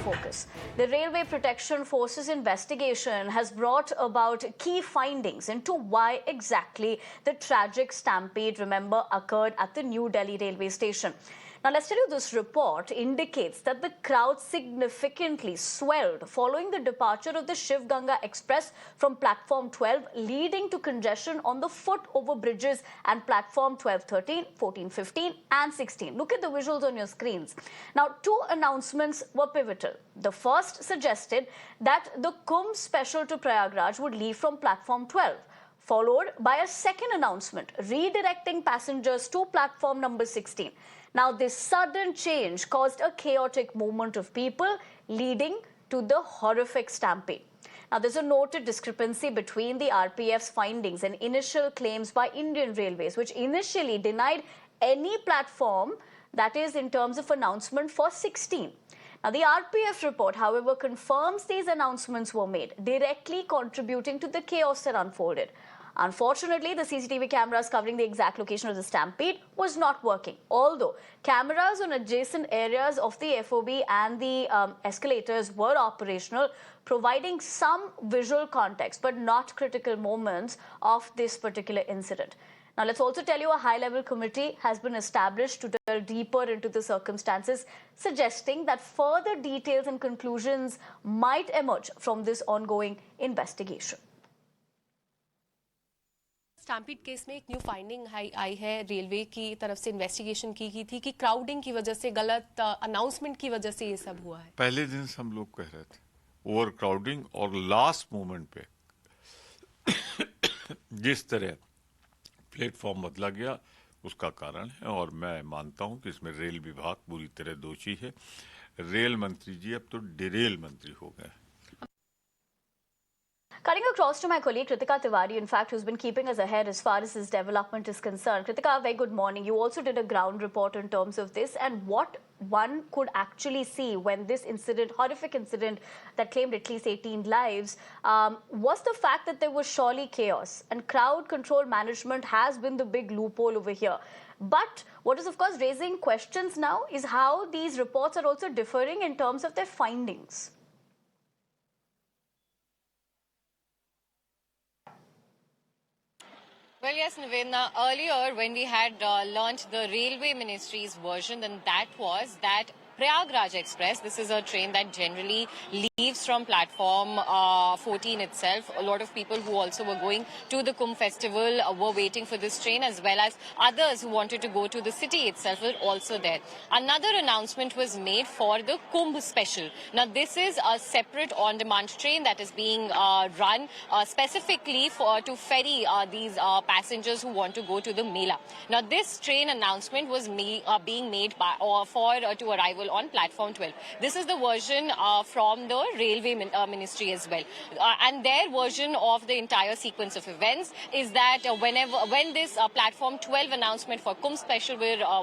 focus. The Railway Protection Forces investigation has brought about key findings into why exactly the tragic stampede, remember, occurred at the New Delhi railway station. Now, let's tell you, this report indicates that the crowd significantly swelled following the departure of the Shiv Ganga Express from platform 12, leading to congestion on the foot-over bridges and platform 12, 13, 14, 15 and 16. Look at the visuals on your screens. Now, two announcements were pivotal. The first suggested that the Kumbh special to Prayagraj would leave from platform 12, followed by a second announcement redirecting passengers to platform number 16. Now, this sudden change caused a chaotic movement of people, leading to the horrific stampede. Now, there's a noted discrepancy between the RPF's findings and initial claims by Indian Railways, which initially denied any platform, that is in terms of announcement, for 16. Now, the RPF report, however, confirms these announcements were made, directly contributing to the chaos that unfolded. Unfortunately, the CCTV cameras covering the exact location of the stampede was not working, although cameras on adjacent areas of the FOB and the escalators were operational, providing some visual context but not critical moments of this particular incident. Now, let's also tell you, a high-level committee has been established to delve deeper into the circumstances, suggesting that further details and conclusions might emerge from this ongoing investigation. Stampede case में एक new finding आई है, railway की तरफ से investigation की थी कि crowding की वजह से, गलत अनाउंसमेंट की वजह से ये सब हुआ है। पहले दिन से हम लोग कह रहे थे ओवर क्राउडिंग, और लास्ट मोमेंट पे जिस तरह प्लेटफॉर्म बदला गया उसका कारण है, और मैं मानता हूं कि इसमें रेल विभाग पूरी तरह दोषी है। रेल मंत्री जी अब तो डिरेल मंत्री हो गए। Cutting across to my colleague Kritika Tiwari, in fact, who's been keeping us ahead as far as this development is concerned. Kritika, very good morning. You also did a ground report in terms of this, and what one could actually see when this incident, horrific incident that claimed at least 18 lives, was the fact that there was surely chaos, and crowd control management has been the big loophole over here. But what is, of course, raising questions now is how these reports are also differing in terms of their findings. Well, yes, Nivedna, earlier when we had launched the Railway Ministry's version, then that was that Prayagraj Express, this is a train that generally leaves from platform 14 itself. A lot of people who also were going to the Kumbh festival were waiting for this train, as well as others who wanted to go to the city itself were also there. Another announcement was made for the Kumbh special. Now, this is a separate on-demand train that is being run specifically to ferry these passengers who want to go to the Mela. Now, this train announcement was being made to arrival on platform 12. This is the version from the Railway Ministry as well. And their version of the entire sequence of events is that when this platform 12 announcement for Kumbh special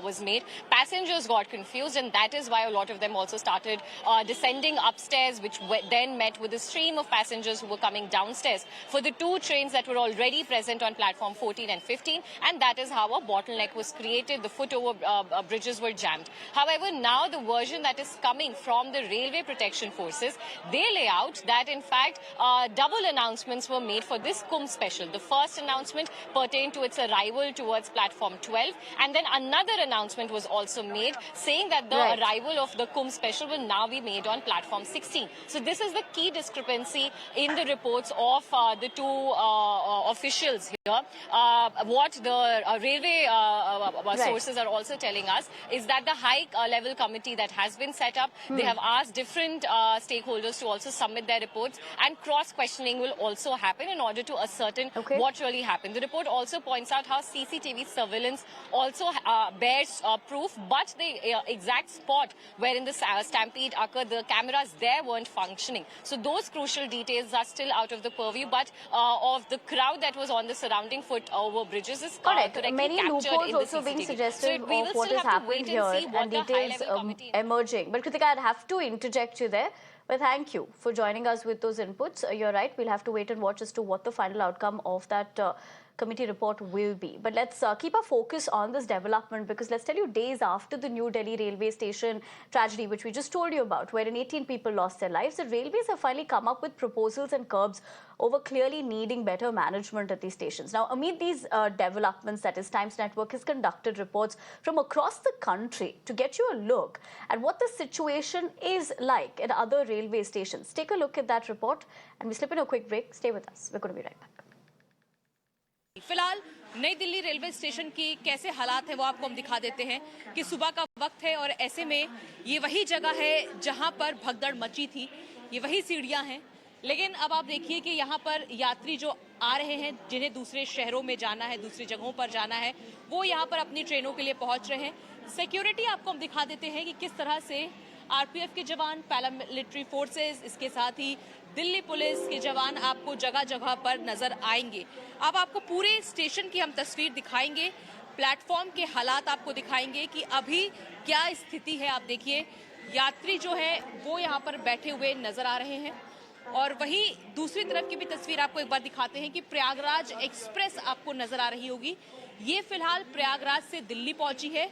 was made, passengers got confused, and that is why a lot of them also started descending upstairs, which then met with a stream of passengers who were coming downstairs for the two trains that were already present on platform 14 and 15, and that is how a bottleneck was created. The foot-over bridges were jammed. However, now the version that is coming from the Railway Protection Forces, they lay out that in fact double announcements were made for this Kumbh special. The first announcement pertained to its arrival towards platform 12, and then another announcement was also made saying that the arrival of the Kumbh special will now be made on platform 16. So this is the key discrepancy in the reports of the two officials here. What the railway sources are also telling us is that the high-level committee that has been set up, they have asked different stakeholders to also submit their reports, and cross-questioning will also happen in order to ascertain what really happened. The report also points out how CCTV surveillance also bears proof, but the exact spot wherein the stampede occurred, the cameras there weren't functioning. So those crucial details are still out of the purview, but of the crowd that was on the surrounding foot-over bridges is correctly many captured loopholes in the also CCTV. being suggestive So we will of what still has have to happened wait here, and see what and the details high-level committee emerging. But Kritika, I'd have to interject you there. But thank you for joining us with those inputs. You're right, we'll have to wait and watch as to what the final outcome of that committee report will be. But let's keep our focus on this development, because let's tell you, days after the New Delhi railway station tragedy, which we just told you about, wherein 18 people lost their lives, the railways have finally come up with proposals and curbs over clearly needing better management at these stations. Now, amid these developments, that is, Times Network has conducted reports from across the country to get you a look at what the situation is like at other railway stations. Take a look at that report and we slip in a quick break. Stay with us. We're going to be right back. फिलहाल नई Delhi railway station की कैसे हालात है वो आपको हम दिखा देते हैं कि सुबह का वक्त है और ऐसे में ये वही जगह है जहां पर भगदड़ मची थी, ये वही सीढ़ियां हैं। लेकिन अब आप देखिए कि यहाँ पर यात्री जो आ रहे हैं, जिन्हें दूसरे शहरों में जाना है, दूसरी जगहों पर जाना है, वो यहाँ पर अपनी ट्रेनों के लिए पहुंच रहे हैं। सिक्योरिटी आपको हम दिखा देते हैं कि किस तरह से आरपीएफ के जवान, पैरामिलिट्री फोर्सेस, इसके साथ ही दिल्ली पुलिस के जवान आपको जगह जगह पर नजर आएंगे। अब आपको पूरे स्टेशन की हम तस्वीर दिखाएंगे, प्लेटफॉर्म के हालात आपको दिखाएंगे कि अभी क्या स्थिति है। आप देखिए, यात्री जो है वो यहाँ पर बैठे हुए नजर आ रहे हैं और वहीं दूसरी तरफ की भी तस्वीर आपको एक बार दिखाते हैं कि प्रयागराज एक्सप्रेस आपको नजर आ रही होगी। ये फिलहाल प्रयागराज से दिल्ली पहुंची है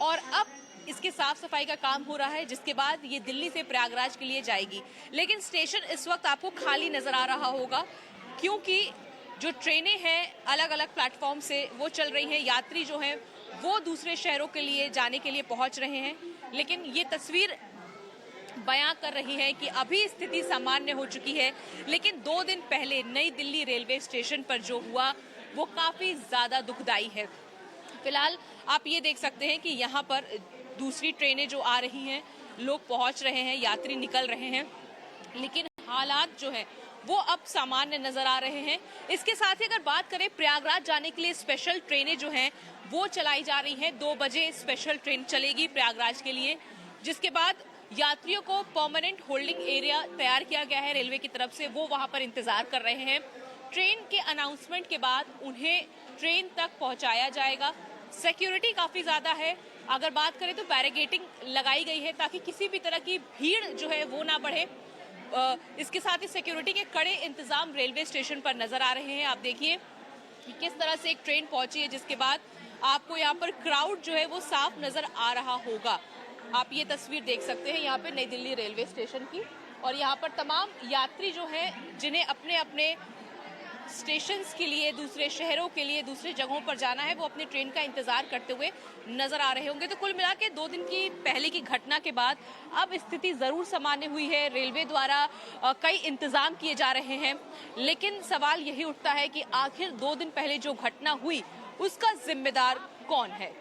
और अब इसके साफ सफाई का काम हो रहा है, जिसके बाद ये दिल्ली से प्रयागराज के लिए जाएगी। लेकिन स्टेशन इस वक्त आपको खाली नजर आ रहा होगा क्योंकि जो ट्रेनें हैं अलग अलग प्लेटफॉर्म से वो चल रही हैं। यात्री जो हैं वो दूसरे शहरों के लिए जाने के लिए पहुंच रहे हैं। लेकिन ये तस्वीर बयां कर रही है कि अभी स्थिति सामान्य हो चुकी है, लेकिन 2 दिन पहले नई दिल्ली रेलवे स्टेशन पर जो हुआ वो काफी ज्यादा दुखदाई है। फिलहाल आप ये देख सकते हैं कि यहाँ पर दूसरी ट्रेनें जो आ रही हैं, लोग पहुंच रहे हैं, यात्री निकल रहे हैं, लेकिन हालात जो है वो अब सामान्य नजर आ रहे हैं। इसके साथ ही अगर बात करें, प्रयागराज जाने के लिए स्पेशल ट्रेनें जो हैं वो चलाई जा रही हैं। 2 बजे स्पेशल ट्रेन चलेगी प्रयागराज के लिए, जिसके बाद यात्रियों को परमानेंट होल्डिंग एरिया तैयार किया गया है रेलवे की तरफ से, वो वहां पर इंतजार कर रहे हैं। ट्रेन के अनाउंसमेंट के बाद उन्हें ट्रेन तक पहुंचाया जाएगा। सिक्योरिटी काफी ज्यादा है। अगर बात करें तो बैरिकेडिंग लगाई गई है ताकि किसी भी तरह की भीड़ जो है वो ना बढ़े। इसके साथ ही सिक्योरिटी के कड़े इंतजाम रेलवे स्टेशन पर नजर आ रहे हैं। आप देखिए कि किस तरह से एक ट्रेन पहुंची है, जिसके बाद आपको यहाँ पर क्राउड जो है वो साफ नजर आ रहा होगा। आप ये तस्वीर देख सकते हैं यहाँ पे नई दिल्ली रेलवे स्टेशन की, और यहाँ पर तमाम यात्री जो हैं जिन्हें अपने अपने स्टेशंस के लिए, दूसरे शहरों के लिए, दूसरे जगहों पर जाना है, वो अपनी ट्रेन का इंतजार करते हुए नजर आ रहे होंगे। तो कुल मिला के 2 दिन की पहले की घटना के बाद अब स्थिति जरूर सामान्य हुई है। रेलवे द्वारा कई इंतजाम किए जा रहे हैं, लेकिन सवाल यही उठता है कि आखिर 2 दिन पहले जो घटना हुई उसका जिम्मेदार कौन है।